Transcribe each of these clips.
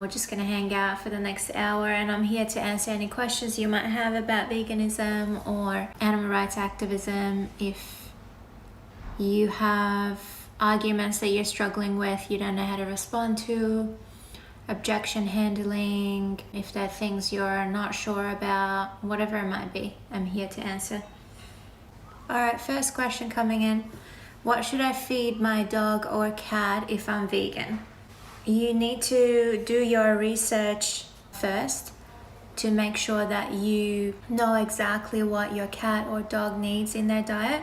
We're just going to hang out for the next hour, and I'm here to answer any questions you might have about veganism or animal rights activism. If you have arguments that you're struggling with, you don't know how to respond to, objection handling, if there are things you're not sure about, whatever it might be, I'm here to answer. Alright, first question coming in. What should I feed my dog or cat if I'm vegan? You need to do your research first to make sure that you know exactly what your cat or dog needs in their diet,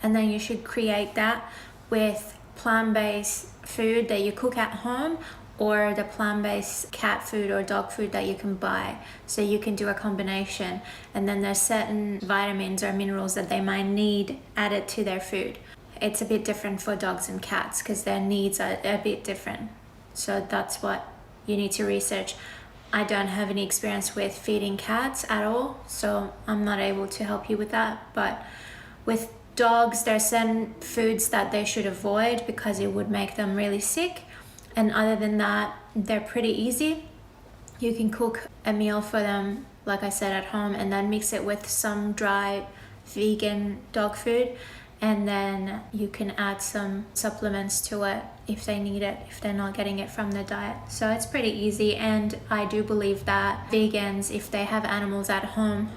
and then you should create that with plant-based food that you cook at home or the plant-based cat food or dog food that you can buy. So you can do a combination, and then there's certain vitamins or minerals that they might need added to their food. It's a bit different for dogs and cats because their needs are a bit different. So that's what you need to research. I don't have any experience with feeding cats at all, so I'm not able to help you with that. But with dogs, there are certain foods that they should avoid because it would make them really sick. And other than that, they're pretty easy. You can cook a meal for them, like I said, at home, and then mix it with some dry vegan dog food. And then you can add some supplements to it if they need it, if they're not getting it from their diet. So it's pretty easy, and I do believe that vegans, if they have animals at home,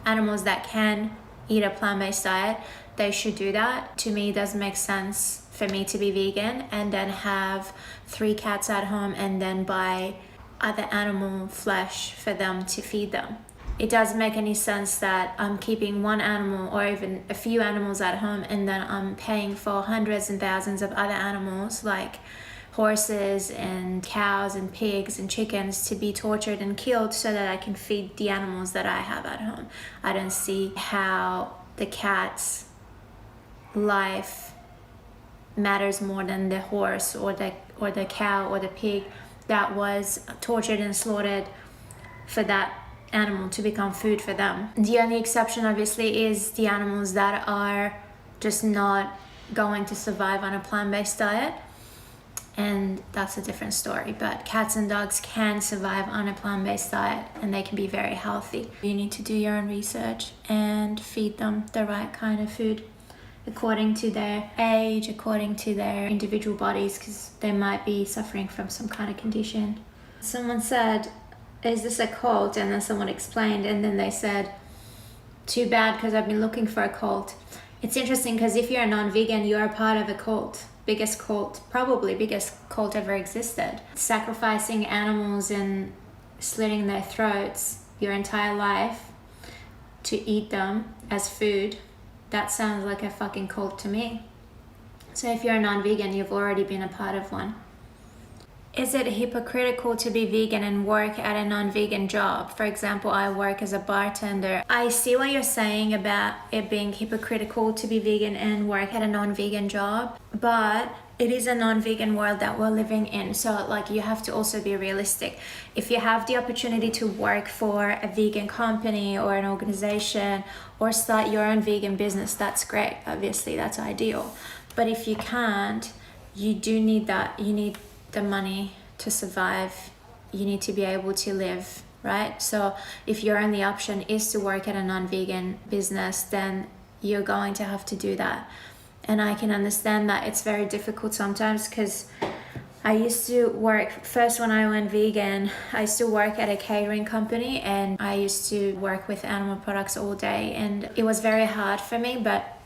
animals that can eat a plant-based diet, they should do that. To me, it doesn't make sense for me to be vegan and then have 3 cats at home and then buy other animal flesh for them to feed them. It doesn't make any sense that I'm keeping one animal or even a few animals at home and then I'm paying for hundreds and thousands of other animals like horses and cows and pigs and chickens to be tortured and killed so that I can feed the animals that I have at home. I don't see how the cat's life matters more than the horse or the cow or the pig that was tortured and slaughtered for that animal to become food for them. The only exception obviously is the animals that are just not going to survive on a plant-based diet, and that's a different story. But cats and dogs can survive on a plant-based diet and they can be very healthy. You need to do your own research and feed them the right kind of food according to their age, according to their individual bodies, because they might be suffering from some kind of condition. Someone said, is this a cult? And then someone explained, and then they said, too bad because I've been looking for a cult. It's interesting because if you're a non-vegan, you are part of a cult. Biggest cult, probably biggest cult ever existed. Sacrificing animals and slitting their throats your entire life to eat them as food, that sounds like a fucking cult to me. So if you're a non-vegan, you've already been a part of one. Is it hypocritical to be vegan and work at a non-vegan job? For example, I work as a bartender. I see what you're saying about it being hypocritical to be vegan and work at a non-vegan job, but it is a non-vegan world that we're living in. So like, you have to also be realistic. If you have the opportunity to work for a vegan company or an organization or start your own vegan business, that's great. Obviously, that's ideal. But if you can't, you do need that. You need the money to survive. You need to be able to live, right? So if your only option is to work at a non-vegan business, then you're going to have to do that. And I can understand that it's very difficult sometimes, because I used to work, first when I went vegan, I used to work at a catering company and I used to work with animal products all day, and it was very hard for me, but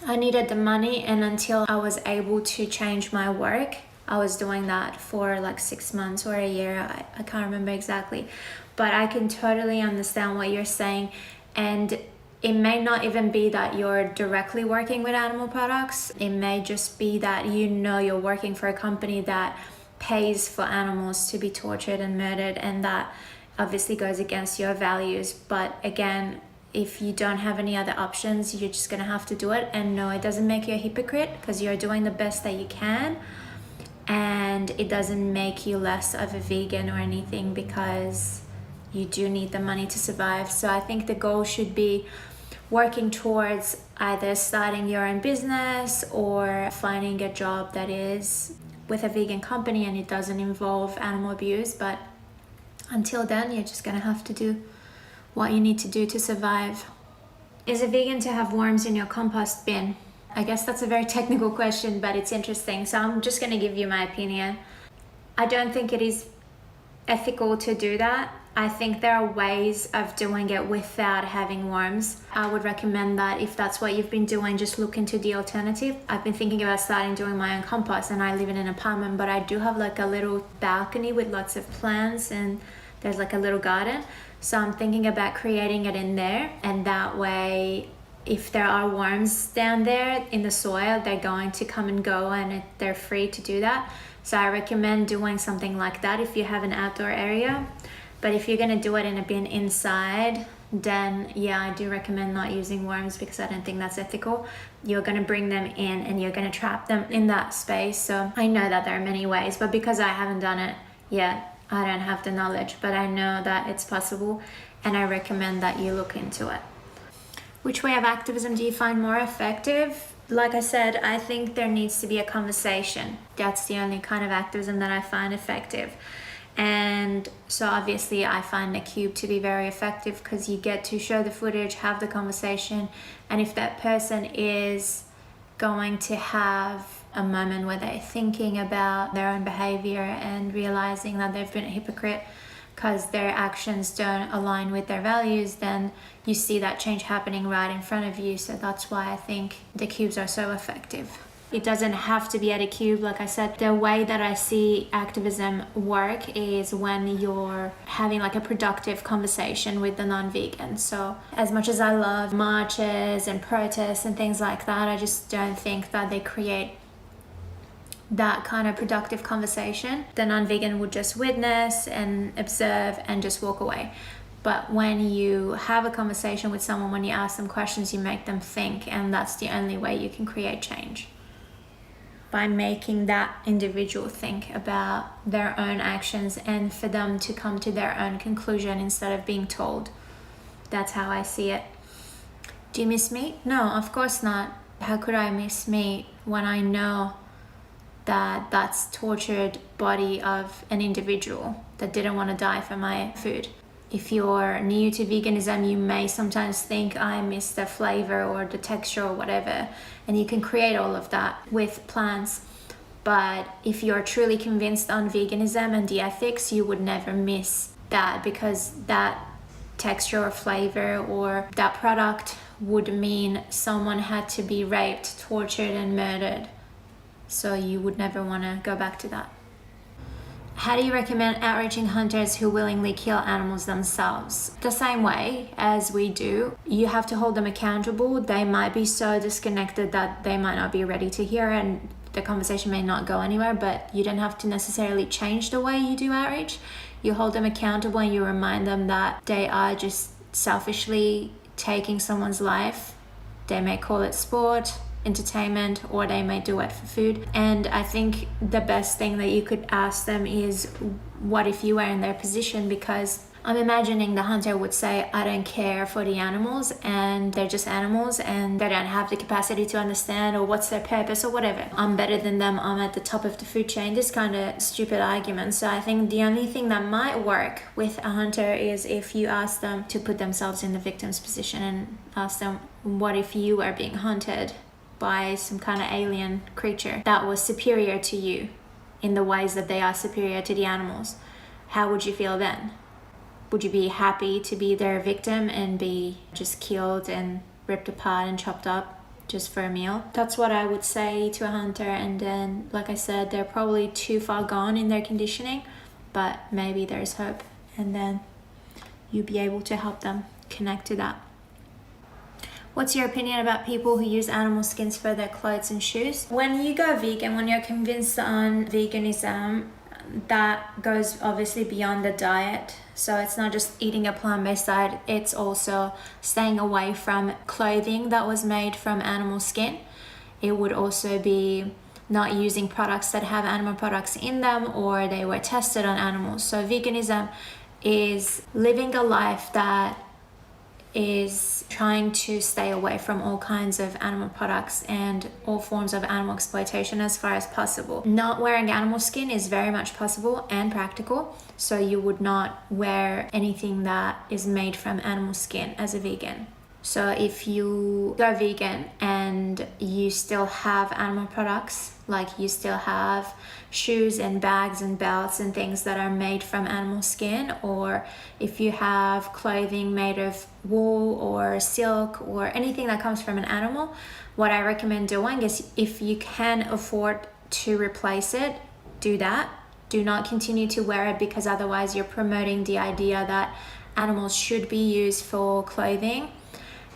I needed the money. And until I was able to change my work, I was doing that for like 6 months or a year. I can't remember exactly, but I can totally understand what you're saying. And it may not even be that you're directly working with animal products. It may just be that you're working for a company that pays for animals to be tortured and murdered, and that obviously goes against your values. But again, if you don't have any other options, you're just gonna have to do it. And no, it doesn't make you a hypocrite, because you're doing the best that you can. And it doesn't make you less of a vegan or anything, because you do need the money to survive. So I think the goal should be working towards either starting your own business or finding a job that is with a vegan company and it doesn't involve animal abuse. But until then, you're just gonna have to do what you need to do to survive. Is it vegan to have worms in your compost bin? I guess that's a very technical question, but it's interesting. So I'm just gonna give you my opinion. I don't think it is ethical to do that. I think there are ways of doing it without having worms. I would recommend that if that's what you've been doing, just look into the alternative. I've been thinking about starting doing my own compost, and I live in an apartment, but I do have like a little balcony with lots of plants and there's like a little garden. So I'm thinking about creating it in there, and that way if there are worms down there in the soil, they're going to come and go and they're free to do that. So I recommend doing something like that if you have an outdoor area. But if you're going to do it in a bin inside, then yeah, I do recommend not using worms because I don't think that's ethical. You're going to bring them in and you're going to trap them in that space. So I know that there are many ways, but because I haven't done it yet, I don't have the knowledge, but I know that it's possible and I recommend that you look into it. Which way of activism do you find more effective? Like I said, I think there needs to be a conversation. That's the only kind of activism that I find effective. And so obviously I find the cube to be very effective because you get to show the footage, have the conversation, and if that person is going to have a moment where they're thinking about their own behavior and realizing that they've been a hypocrite because their actions don't align with their values, then you see that change happening right in front of you. So that's why I think the cubes are so effective. It doesn't have to be at a cube. Like I said, the way that I see activism work is when you're having like a productive conversation with the non-vegans. So as much as I love marches and protests and things like that, I just don't think that they create that kind of productive conversation. The non-vegan would just witness and observe and just walk away. But when you have a conversation with someone, when you ask them questions, you make them think, and that's the only way you can create change. By making that individual think about their own actions and for them to come to their own conclusion instead of being told. That's how I see it. Do you miss meat? No, of course not. How could I miss meat when I know that that's tortured body of an individual that didn't want to die for my food? If you're new to veganism, you may sometimes think I miss the flavor or the texture or whatever, and you can create all of that with plants. But if you're truly convinced on veganism and the ethics, you would never miss that, because that texture or flavor or that product would mean someone had to be raped, tortured, and murdered. So you would never want to go back to that. How do you recommend outreaching hunters who willingly kill animals themselves? The same way as we do. You have to hold them accountable. They might be so disconnected that they might not be ready to hear and the conversation may not go anywhere, but you don't have to necessarily change the way you do outreach. You hold them accountable and you remind them that they are just selfishly taking someone's life. They may call it sport, entertainment, or they may do it for food. And I think the best thing that you could ask them is, what if you were in their position? Because I'm imagining the hunter would say, I don't care for the animals and they're just animals and they don't have the capacity to understand or what's their purpose or whatever. I'm better than them, I'm at the top of the food chain. This kind of stupid argument. So I think the only thing that might work with a hunter is if you ask them to put themselves in the victim's position and ask them, what if you were being hunted by some kind of alien creature that was superior to you in the ways that they are superior to the animals? How would you feel then? Would you be happy to be their victim and be just killed and ripped apart and chopped up just for a meal? That's what I would say to a hunter. And then, like I said, they're probably too far gone in their conditioning, but maybe there's hope, and then you'll be able to help them connect to that. What's your opinion about people who use animal skins for their clothes and shoes? When you go vegan, when you're convinced on veganism, that goes obviously beyond the diet. So it's not just eating a plant-based diet, it's also staying away from clothing that was made from animal skin. It would also be not using products that have animal products in them or they were tested on animals. So veganism is living a life that is trying to stay away from all kinds of animal products and all forms of animal exploitation as far as possible. Not wearing animal skin is very much possible and practical, so you would not wear anything that is made from animal skin as a vegan. So if you go vegan and you still have animal products, like you still have shoes and bags and belts and things that are made from animal skin, or if you have clothing made of wool or silk or anything that comes from an animal, what I recommend doing is, if you can afford to replace it, do that. Do not continue to wear it, because otherwise you're promoting the idea that animals should be used for clothing.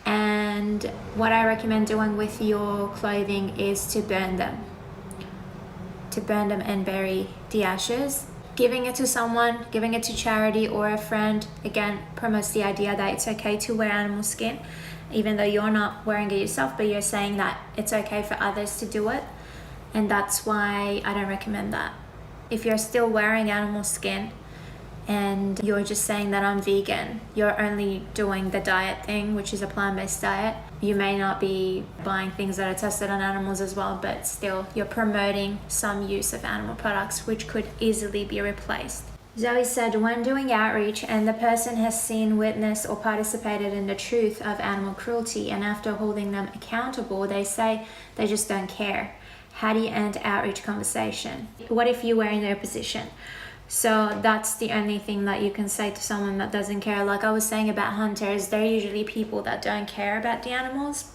And what I recommend doing with your clothing is to burn them. To burn them and bury the ashes. Giving it to someone, giving it to charity or a friend, again, promotes the idea that it's okay to wear animal skin, even though you're not wearing it yourself, but you're saying that it's okay for others to do it. And that's why I don't recommend that. If you're still wearing animal skin and you're just saying that I'm vegan, you're only doing the diet thing, which is a plant-based diet. You may not be buying things that are tested on animals as well, but still you're promoting some use of animal products which could easily be replaced. Zoe said, when doing outreach and the person has seen, witnessed or participated in the truth of animal cruelty, and after holding them accountable, they say they just don't care. How do you end outreach conversation? What if you were in their position? So that's the only thing that you can say to someone that doesn't care. Like I was saying about hunters, they're usually people that don't care about the animals.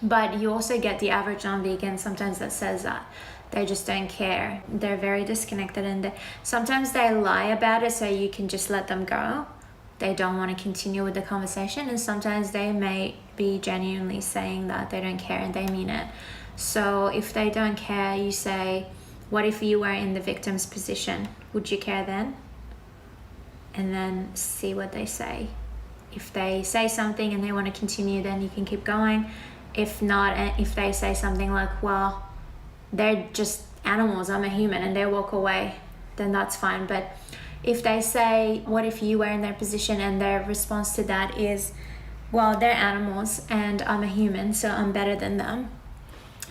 But you also get the average non-vegan sometimes that says that. They just don't care. They're very disconnected, and sometimes they lie about it so you can just let them go. They don't want to continue with the conversation, and sometimes they may be genuinely saying that they don't care and they mean it. So if they don't care, you say, what if you were in the victim's position? Would you care then? And then see what they say. If they say something and they want to continue, then you can keep going. If not, if they say something like, well, they're just animals, I'm a human, and they walk away, then that's fine. But if they say, what if you were in their position, and their response to that is, well, they're animals and I'm a human, so I'm better than them,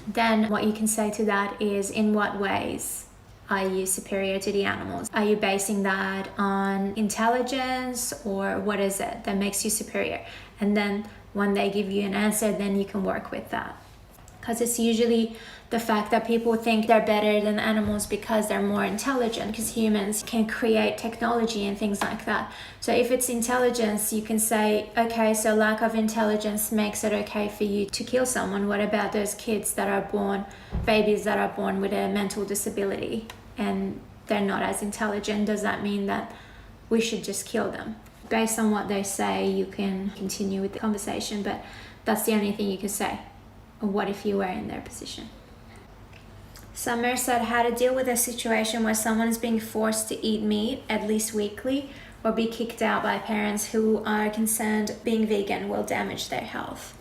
then what you can say to that is, in what ways are you superior to the animals? Are you basing that on intelligence, or what is it that makes you superior? And then when they give you an answer, then you can work with that. Because it's usually the fact that people think they're better than animals because they're more intelligent, because humans can create technology and things like that. So if it's intelligence, you can say, okay, so lack of intelligence makes it okay for you to kill someone. What about those kids that are born, babies that are born with a mental disability and they're not as intelligent? Does that mean that we should just kill them? Based on what they say, you can continue with the conversation, but that's the only thing you can say. What if you were in their position? Summer said, how to deal with a situation where someone is being forced to eat meat at least weekly, or be kicked out by parents who are concerned being vegan will damage their health.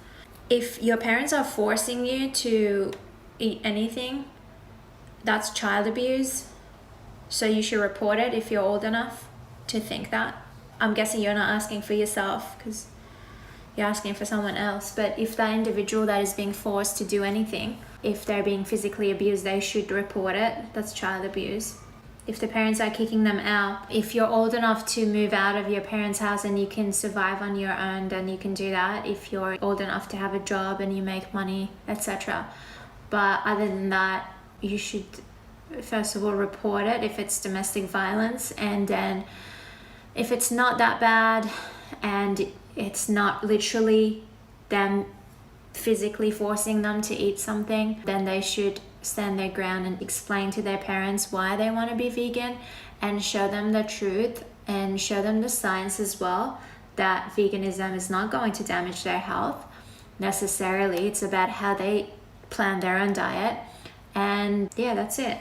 If your parents are forcing you to eat anything, that's child abuse. So you should report it if you're old enough to think that. I'm guessing you're not asking for yourself, because you're asking for someone else. But if that individual that is being forced to do anything, if they're being physically abused, they should report it. That's child abuse. If the parents are kicking them out, if you're old enough to move out of your parents' house and you can survive on your own, then you can do that. If you're old enough to have a job and you make money, etc. But other than that, you should first of all report it if it's domestic violence, and then if it's not that bad and it's not literally them physically forcing them to eat something, then they should stand their ground and explain to their parents why they want to be vegan, and show them the truth and show them the science as well, that veganism is not going to damage their health necessarily. It's about how they plan their own diet. And yeah, that's it.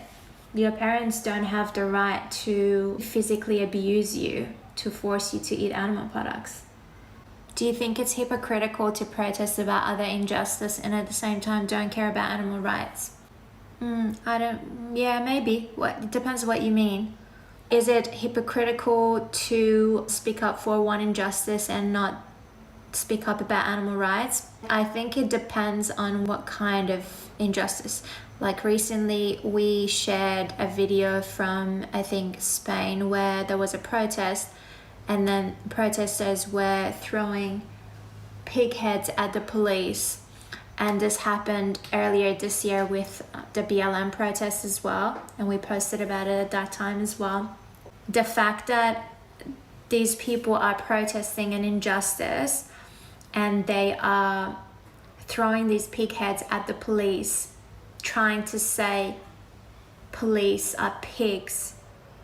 Your parents don't have the right to physically abuse you, to force you to eat animal products. Do you think it's hypocritical to protest about other injustice and at the same time don't care about animal rights? Yeah, maybe. It depends what you mean. Is it hypocritical to speak up for one injustice and not speak up about animal rights. I think it depends on what kind of injustice. Like recently we shared a video from, I think, Spain, where there was a protest and then protesters were throwing pig heads at the police. And this happened earlier this year with the BLM protests as well, and we posted about it at that time as well. The fact that these people are protesting an injustice and they are throwing these pig heads at the police, trying to say police are pigs,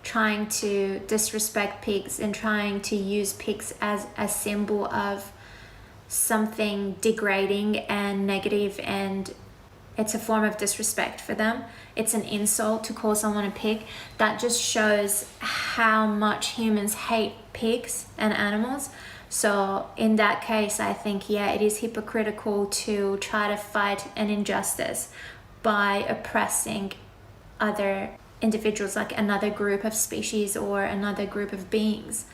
trying to disrespect pigs and trying to use pigs as a symbol of something degrading and negative, and it's a form of disrespect for them. It's an insult to call someone a pig. That just shows how much humans hate pigs and animals. So in that case, I think, yeah, it is hypocritical to try to fight an injustice by oppressing other individuals, like another group of species or another group of beings.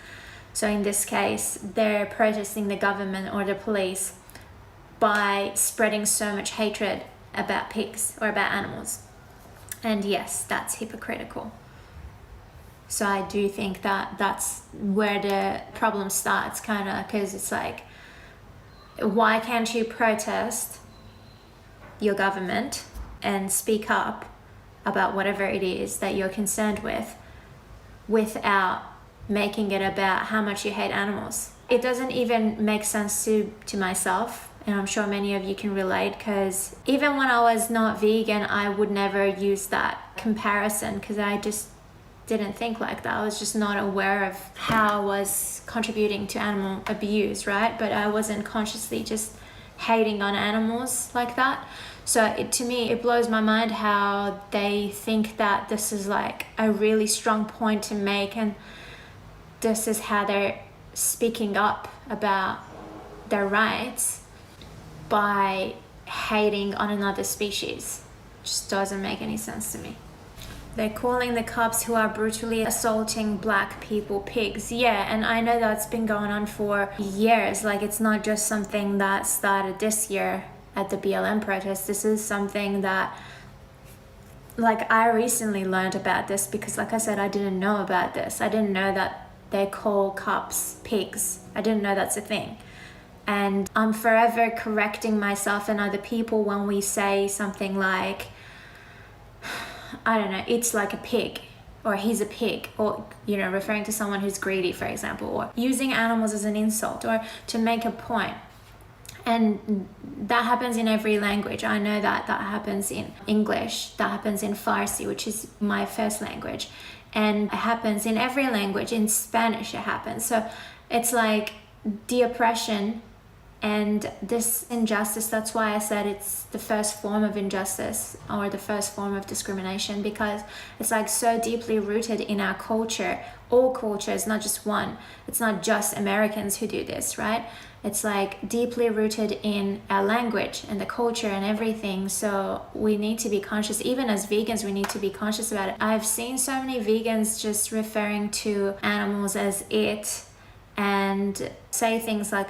So in this case, they're protesting the government or the police by spreading so much hatred about pigs or about animals. And yes, that's hypocritical. So I do think that that's where the problem starts, kind of, because it's like, why can't you protest your government and speak up about whatever it is that you're concerned with without making it about how much you hate animals? It doesn't even make sense to myself, and I'm sure many of you can relate, because even when I was not vegan, I would never use that comparison because I just didn't think like that. I was just not aware of how I was contributing to animal abuse, right? But I wasn't consciously just hating on animals like that. So to me, it blows my mind how they think that this is like a really strong point to make, and this is how they're speaking up about their rights by hating on another species. It just doesn't make any sense to me. They're calling the cops who are brutally assaulting black people pigs. Yeah, and I know that's been going on for years. Like, it's not just something that started this year at the BLM protest. This is something that, like, I recently learned about this because, like I said, I didn't know about this. I didn't know that they call cops pigs. I didn't know that's a thing. And I'm forever correcting myself and other people when we say something like, I don't know, it's like a pig, or he's a pig, or, you know, referring to someone who's greedy, for example, or using animals as an insult or to make a point. And that happens in every language. I know that happens in English, that happens in Farsi, which is my first language, and it happens in every language. In Spanish it happens. So it's like the oppression and this injustice. That's why I said it's the first form of injustice or the first form of discrimination, because it's like so deeply rooted in our culture. All cultures, not just one. It's not just Americans who do this, right? It's like deeply rooted in our language and the culture and everything. So we need to be conscious. Even as vegans, we need to be conscious about it. I've seen so many vegans just referring to animals as it, and say things like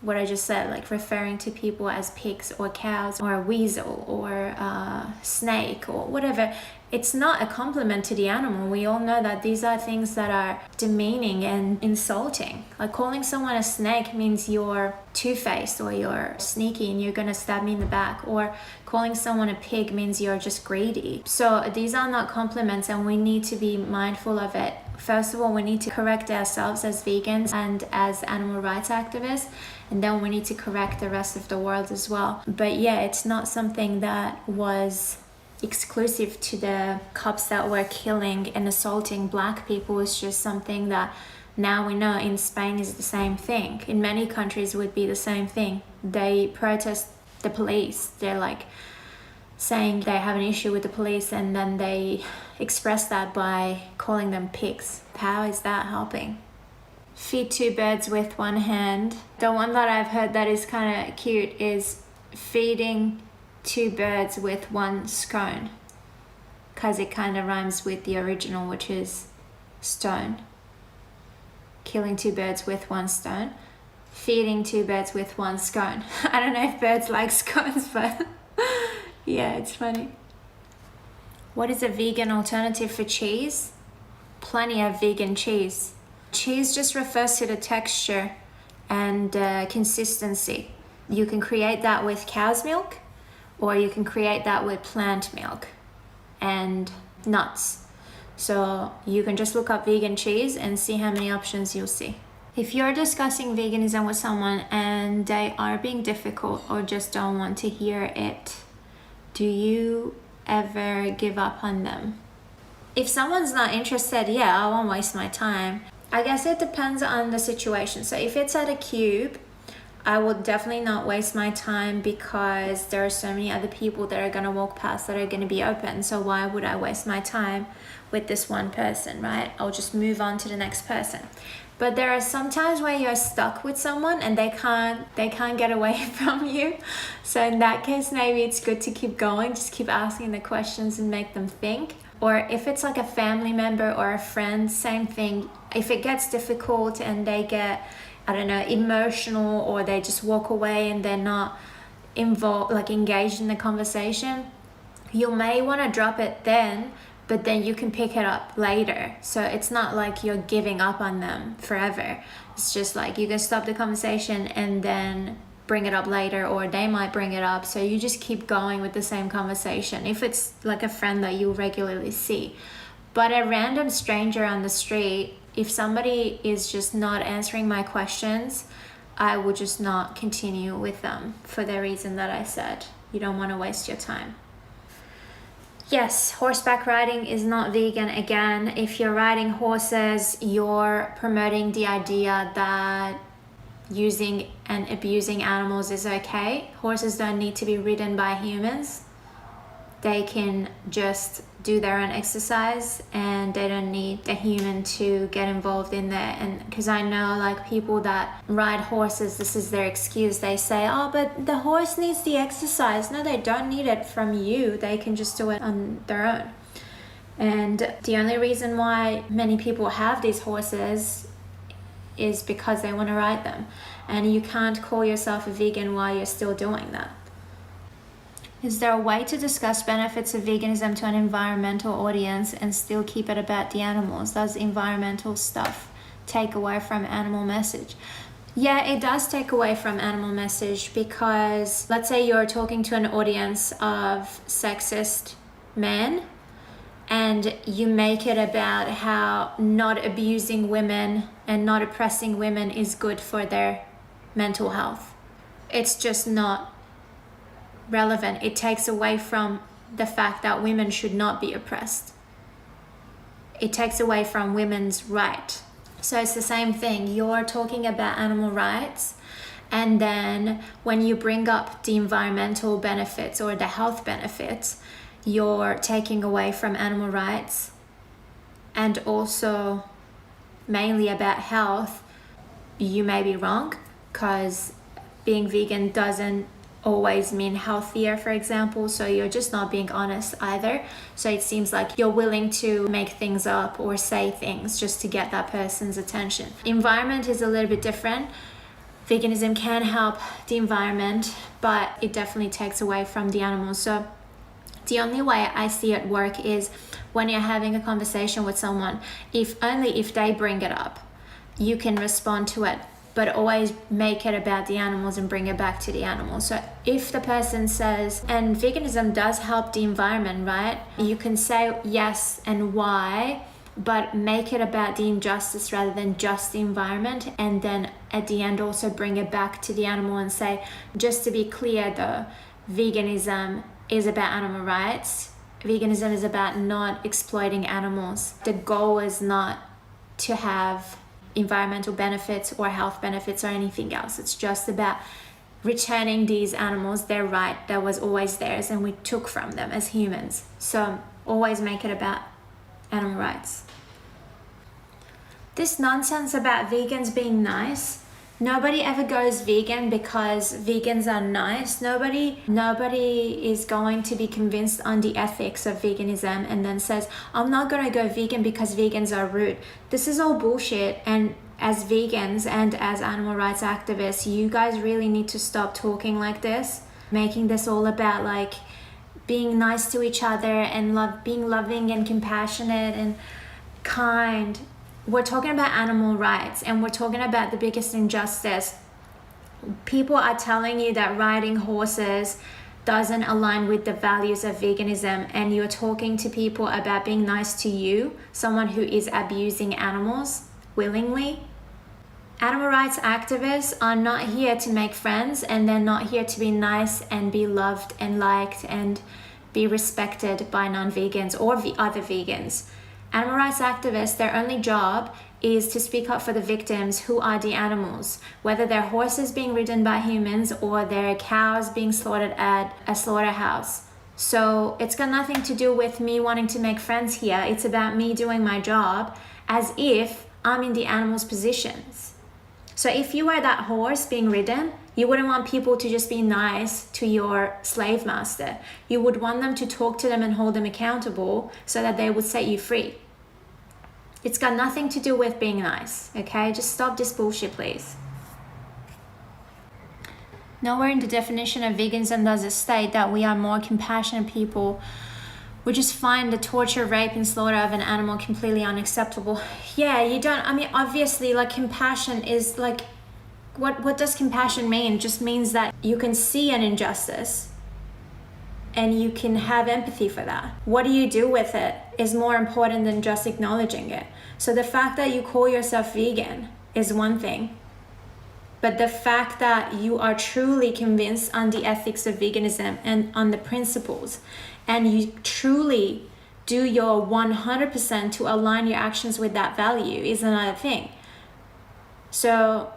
what I just said, like referring to people as pigs or cows or a weasel or a snake or whatever. It's not a compliment to the animal. We all know that these are things that are demeaning and insulting. Like calling someone a snake means you're two-faced or you're sneaky and you're gonna stab me in the back, or calling someone a pig means you're just greedy. So these are not compliments, and we need to be mindful of it. First of all, we need to correct ourselves as vegans and as animal rights activists, and then we need to correct the rest of the world as well. But yeah, it's not something that was exclusive to the cops that were killing and assaulting black people. It's just something that now we know in Spain is the same thing. In many countries would be the same thing. They protest the police. They're like saying they have an issue with the police, and then they express that by calling them pigs. How is that helping? Feed two birds with one hand. The one that I've heard that is kind of cute is feeding two birds with one scone, because it kind of rhymes with the original, which is stone. Killing two birds with one stone. feeding two birds with one scone. I don't know if birds like scones, but yeah, it's funny. What is a vegan alternative for cheese? Plenty of vegan cheese. Cheese just refers to the texture and consistency. You can create that with cow's milk, or you can create that with plant milk and nuts. So you can just look up vegan cheese and see how many options you'll see. If you're discussing veganism with someone and they are being difficult or just don't want to hear it, do you ever give up on them? If someone's not interested, yeah, I won't waste my time. I guess it depends on the situation. So if it's at a cube, I will definitely not waste my time because there are so many other people that are going to walk past that are going to be open. So why would I waste my time with this one person, right? I'll just move on to the next person. But there are some times where you're stuck with someone and they can't get away from you. So in that case, maybe it's good to keep going, just keep asking the questions and make them think. Or if it's like a family member or a friend, same thing. If it gets difficult and they get, I don't know, emotional, or they just walk away and they're not involved, like engaged in the conversation, you may want to drop it then, but then you can pick it up later. So it's not like you're giving up on them forever. It's just like you can stop the conversation and then bring it up later, or they might bring it up. So you just keep going with the same conversation if it's like a friend that you regularly see. But a random stranger on the street, if somebody is just not answering my questions, I would just not continue with them for the reason that I said. You don't want to waste your time. Yes, horseback riding is not vegan. Again, if you're riding horses, you're promoting the idea that using and abusing animals is okay. Horses don't need to be ridden by humans. They can just do their own exercise and they don't need a human to get involved in there. And because I know like people that ride horses, this is their excuse. They say, oh, but the horse needs the exercise. No, they don't need it from you. They can just do it on their own. And the only reason why many people have these horses is because they want to ride them. And you can't call yourself a vegan while you're still doing that. Is there a way to discuss benefits of veganism to an environmental audience and still keep it about the animals? Does environmental stuff take away from animal message? Yeah, it does take away from animal message, because let's say you're talking to an audience of sexist men and you make it about how not abusing women and not oppressing women is good for their mental health. It's just not relevant. It takes away from the fact that women should not be oppressed. It takes away from women's right. So it's the same thing. You're talking about animal rights, and then when you bring up the environmental benefits or the health benefits, you're taking away from animal rights, and also mainly about health. You may be wrong, because being vegan doesn't always mean healthier, for example. So you're just not being honest either. So it seems like you're willing to make things up or say things just to get that person's attention. Environment is a little bit different. Veganism can help the environment, but it definitely takes away from the animals. So the only way I see it work is when you're having a conversation with someone, if they bring it up, you can respond to it, but always make it about the animals and bring it back to the animals. So if the person says, and veganism does help the environment, right? You can say yes and why, but make it about the injustice rather than just the environment. And then at the end also bring it back to the animal and say, just to be clear though, veganism is about animal rights. Veganism is about not exploiting animals. The goal is not to have environmental benefits or health benefits or anything else. It's just about returning these animals their right that was always theirs and we took from them as humans. So always make it about animal rights. This nonsense about vegans being nice, nobody ever goes vegan because vegans are nice. Nobody is going to be convinced on the ethics of veganism and then says, I'm not going to go vegan because vegans are rude. This is all bullshit, and as vegans and as animal rights activists, you guys really need to stop talking like this, making this all about like being nice to each other and being loving and compassionate and kind. We're talking about animal rights, and we're talking about the biggest injustice. People are telling you that riding horses doesn't align with the values of veganism, and you're talking to people about being nice to you, someone who is abusing animals willingly. Animal rights activists are not here to make friends, and they're not here to be nice and be loved and liked and be respected by non-vegans or the other vegans. Animal rights activists, their only job is to speak up for the victims, who are the animals, whether they're horses being ridden by humans or they're cows being slaughtered at a slaughterhouse. So it's got nothing to do with me wanting to make friends here. It's about me doing my job as if I'm in the animal's positions. So if you were that horse being ridden, you wouldn't want people to just be nice to your slave master. You would want them to talk to them and hold them accountable so that they would set you free. It's got nothing to do with being nice, okay? Just stop this bullshit, please. Nowhere in the definition of veganism does it state that we are more compassionate people. We just find the torture, rape, and slaughter of an animal completely unacceptable. Yeah, you don't, I mean, obviously, like, compassion is like, what does compassion mean? It just means that you can see an injustice and you can have empathy for that. What do you do with it is more important than just acknowledging it. So the fact that you call yourself vegan is one thing, but the fact that you are truly convinced on the ethics of veganism and on the principles, and you truly do your 100% to align your actions with that value is another thing. So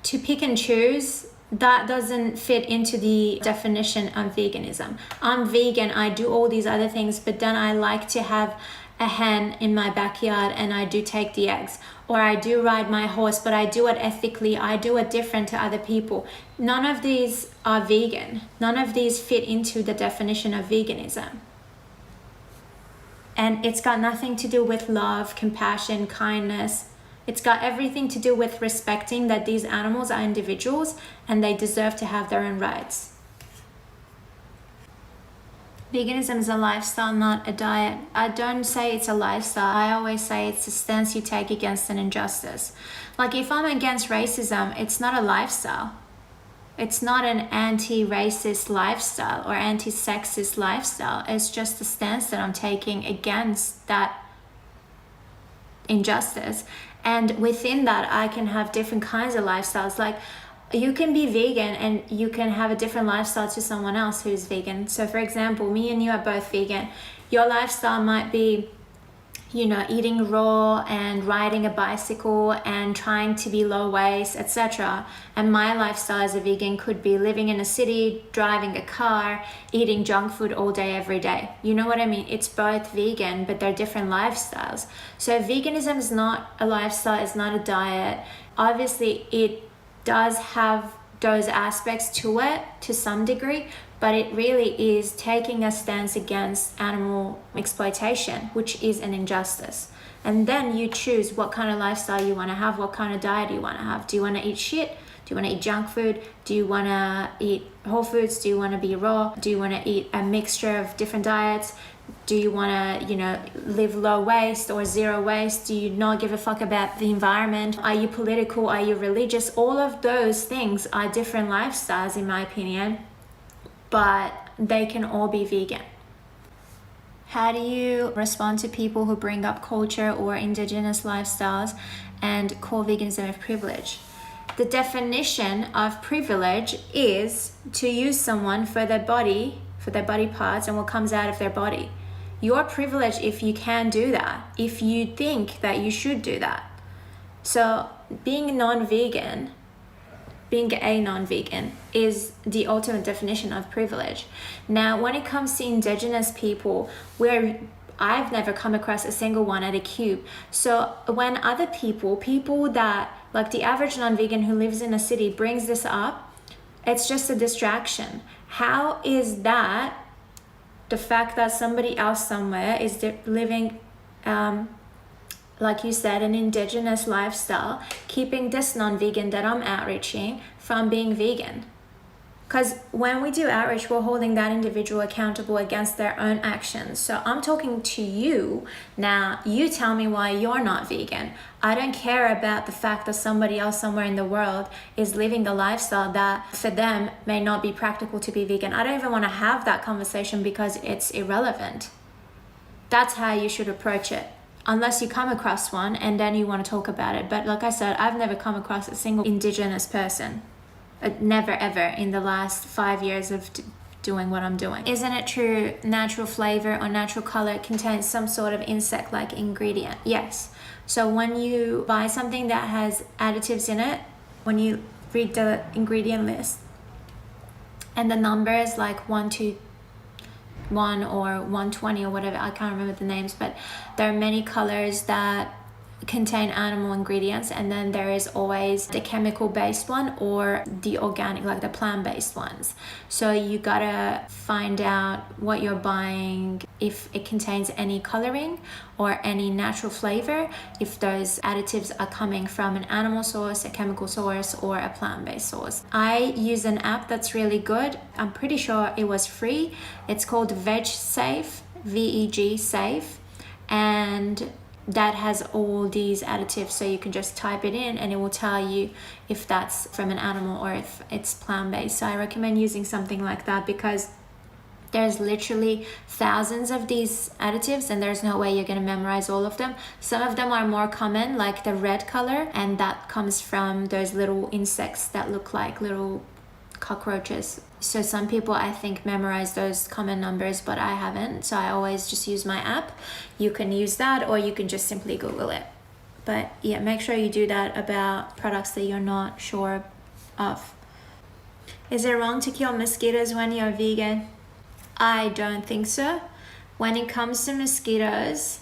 to pick and choose, that doesn't fit into the definition of veganism. I'm vegan, I do all these other things, but then I like to have a hen in my backyard and I do take the eggs. Or I do ride my horse, but I do it ethically, I do it different to other people. None of these are vegan. None of these fit into the definition of veganism. And it's got nothing to do with love, compassion, kindness. It's got everything to do with respecting that these animals are individuals and they deserve to have their own rights. Veganism is a lifestyle, not a diet. I don't say it's a lifestyle. I always say it's a stance you take against an injustice. Like if I'm against racism, it's not a lifestyle. It's not an anti-racist lifestyle or anti-sexist lifestyle. It's just a stance that I'm taking against that injustice. And within that, I can have different kinds of lifestyles. Like you can be vegan and you can have a different lifestyle to someone else who's vegan. So for example, me and you are both vegan. Your lifestyle might be, you know, eating raw and riding a bicycle and trying to be low waste, etc. And my lifestyle as a vegan could be living in a city, driving a car, eating junk food all day, every day. You know what I mean? It's both vegan, but they're different lifestyles. So veganism is not a lifestyle, it's not a diet. Obviously, it does have those aspects to it to some degree, but it really is taking a stance against animal exploitation, which is an injustice. And then you choose what kind of lifestyle you want to have, what kind of diet you want to have. Do you want to eat shit? Do you want to eat junk food? Do you want to eat whole foods? Do you want to be raw? Do you want to eat a mixture of different diets? Do you want to, you know, live low waste or zero waste? Do you not give a fuck about the environment? Are you political? Are you religious? All of those things are different lifestyles, in my opinion, but they can all be vegan. How do you respond to people who bring up culture or indigenous lifestyles and call veganism a privilege? The definition of privilege is to use someone for their body parts and what comes out of their body. You're privileged if you can do that, if you think that you should do that. So being a non-vegan is the ultimate definition of privilege. Now, when it comes to indigenous people, where I've never come across a single one at a cube. So when other people that, like the average non-vegan who lives in a city brings this up, it's just a distraction. How is that the fact that somebody else somewhere is living like you said, an Indigenous lifestyle, keeping this non-vegan that I'm outreaching from being vegan. Because when we do outreach, we're holding that individual accountable against their own actions. So I'm talking to you now. You tell me why you're not vegan. I don't care about the fact that somebody else somewhere in the world is living the lifestyle that for them may not be practical to be vegan. I don't even want to have that conversation because it's irrelevant. That's how you should approach it. Unless you come across one and then you want to talk about it. But like I said, I've never come across a single Indigenous person. Never ever in the last 5 years of doing what I'm doing. Isn't it true natural flavor or natural color contains some sort of insect-like ingredient? Yes. So when you buy something that has additives in it, when you read the ingredient list and the numbers like 121 or 120 or whatever, I can't remember the names, but there are many colors that contain animal ingredients, and then there is always the chemical based one or the organic, like the plant based ones. So you gotta find out what you're buying, if it contains any coloring or any natural flavor, if those additives are coming from an animal source, a chemical source, or a plant based source. I use an app that's really good. I'm pretty sure it was free. It's called VegSafe, VEG Safe, and that has all these additives, so you can just type it in and it will tell you if that's from an animal or if it's plant-based. So I recommend using something like that because there's literally thousands of these additives and there's no way you're going to memorize all of them. Some of them are more common, like the red color, and that comes from those little insects that look like little cockroaches. So some people, I think, memorize those common numbers, but I haven't. So I always just use my app. You can use that or you can just simply Google it. But yeah, make sure you do that about products that you're not sure of. Is it wrong to kill mosquitoes when you're vegan? I don't think so. When it comes to mosquitoes,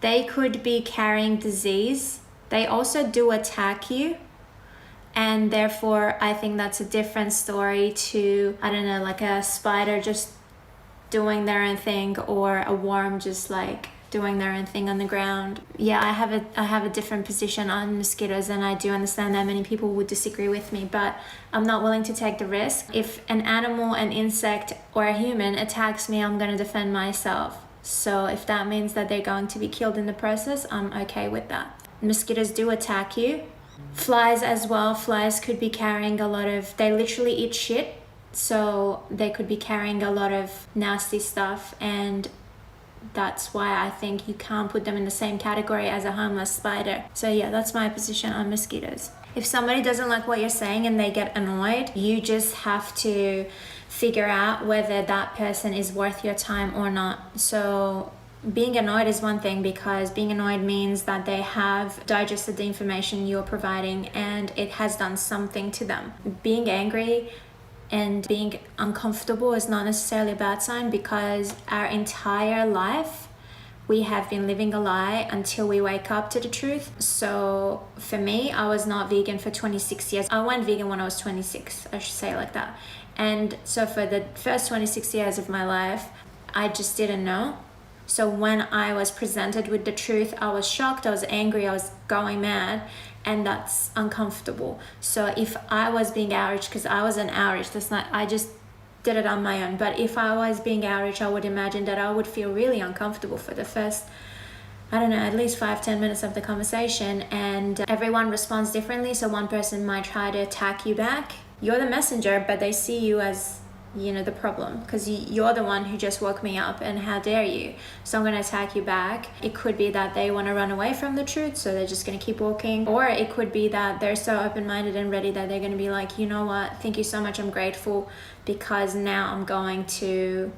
they could be carrying disease. They also do attack you. And therefore, I think that's a different story to, I don't know, like a spider just doing their own thing or a worm just like doing their own thing on the ground. Yeah, I have a different position on mosquitoes, and I do understand that many people would disagree with me, but I'm not willing to take the risk. If an animal, an insect, or a human attacks me, I'm going to defend myself. So if that means that they're going to be killed in the process, I'm okay with that. Mosquitoes do attack you. Flies as well. Flies could be carrying a lot of, they literally eat shit, so they could be carrying a lot of nasty stuff, and that's why I think you can't put them in the same category as a harmless spider. So yeah, that's my position on mosquitoes. If somebody doesn't like what you're saying and they get annoyed, you just have to figure out whether that person is worth your time or not. So being annoyed is one thing, because being annoyed means that they have digested the information you're providing and it has done something to them. Being angry and being uncomfortable is not necessarily a bad sign, because our entire life we have been living a lie until we wake up to the truth. So for me, I was not vegan for 26 years. I went vegan when I was 26, I should say it like that. And so for the first 26 years of my life, I just didn't know. So when I was presented with the truth, I was shocked, I was angry, I was going mad, and that's uncomfortable. So if I was being outraged, because I wasn't outraged, that's not, I just did it on my own. But if I was being outraged, I would imagine that I would feel really uncomfortable for the first, I don't know, at least 5-10 minutes of the conversation. And everyone responds differently. So one person might try to attack you back. You're the messenger, but they see you as, you know, the problem, because you're the one who just woke me up, and how dare you. So I'm going to attack you back. It could be that they want to run away from the truth, so they're just going to keep walking. Or it could be that they're so open-minded and ready that they're going to be like, you know what, thank you so much, I'm grateful, because now I'm going to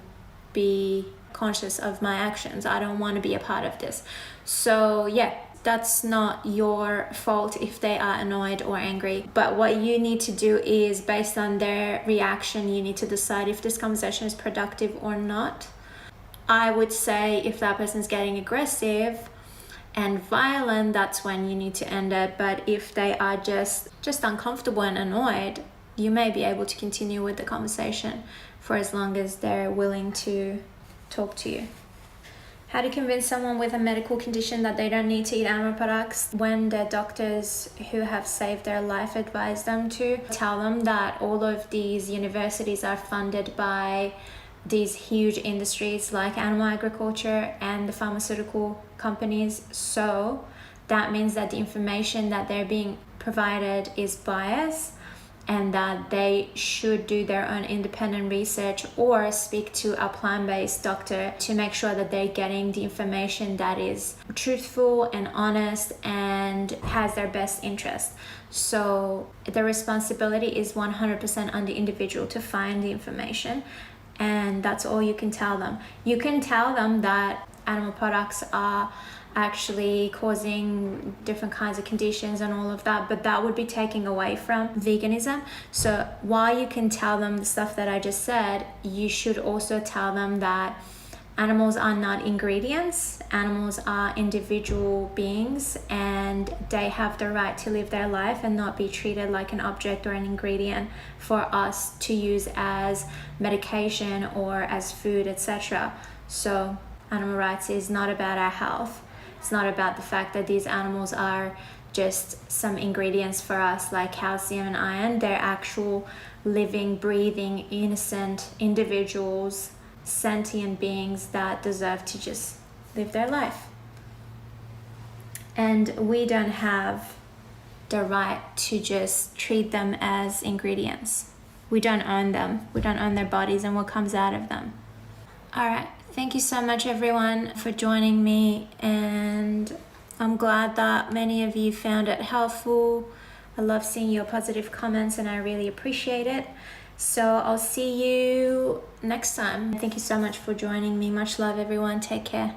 be conscious of my actions. I don't want to be a part of this. So yeah, that's not your fault if they are annoyed or angry. But what you need to do is, based on their reaction, you need to decide if this conversation is productive or not. I would say if that person's getting aggressive and violent, that's when you need to end it. But if they are just uncomfortable and annoyed, you may be able to continue with the conversation for as long as they're willing to talk to you. How to convince someone with a medical condition that they don't need to eat animal products when their doctors who have saved their life advise them to. Tell them that all of these universities are funded by these huge industries like animal agriculture and the pharmaceutical companies. So that means that the information that they're being provided is biased, and that they should do their own independent research or speak to a plant-based doctor to make sure that they're getting the information that is truthful and honest and has their best interest. So the responsibility is 100% on the individual to find the information, and that's all you can tell them. You can tell them that animal products are actually causing different kinds of conditions and all of that, but that would be taking away from veganism. So while you can tell them the stuff that I just said, you should also tell them that animals are not ingredients. Animals are individual beings, and they have the right to live their life and not be treated like an object or an ingredient for us to use as medication or as food, etc. So animal rights is not about our health. It's not about the fact that these animals are just some ingredients for us like calcium and iron. They're actual living, breathing, innocent individuals, sentient beings that deserve to just live their life. And we don't have the right to just treat them as ingredients. We don't own them. We don't own their bodies and what comes out of them. All right. Thank you so much, everyone, for joining me, and I'm glad that many of you found it helpful. I love seeing your positive comments and I really appreciate it. So I'll see you next time. Thank you so much for joining me. Much love, everyone. Take care.